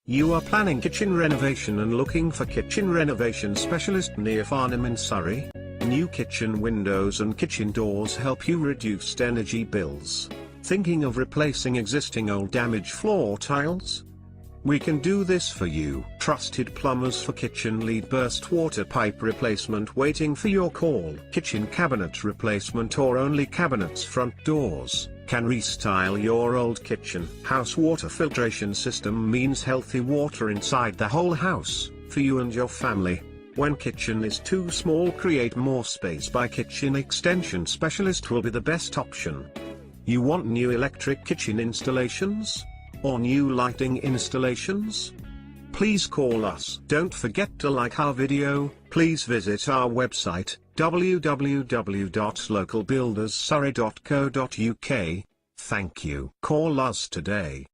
You are planning kitchen renovation and looking for kitchen renovation specialist near Farnham in Surrey? New kitchen windows and kitchen doors help you reduce energy bills. Thinking of replacing existing old damaged floor tiles? We can do this for you. Trusted plumbers for kitchen lead burst water pipe replacement waiting for your call. Kitchen cabinet replacement or only cabinets front doors. Can restyle your old kitchen. House water filtration system means healthy water inside the whole house, for you and your family. When kitchen is too small, create more space by kitchen extension specialist will be the best option. You want new electric kitchen installations? Or new lighting installations? Please call us. Don't forget to like our video. Please visit our website, www.localbuilderssurrey.co.uk. Thank you. Call us today.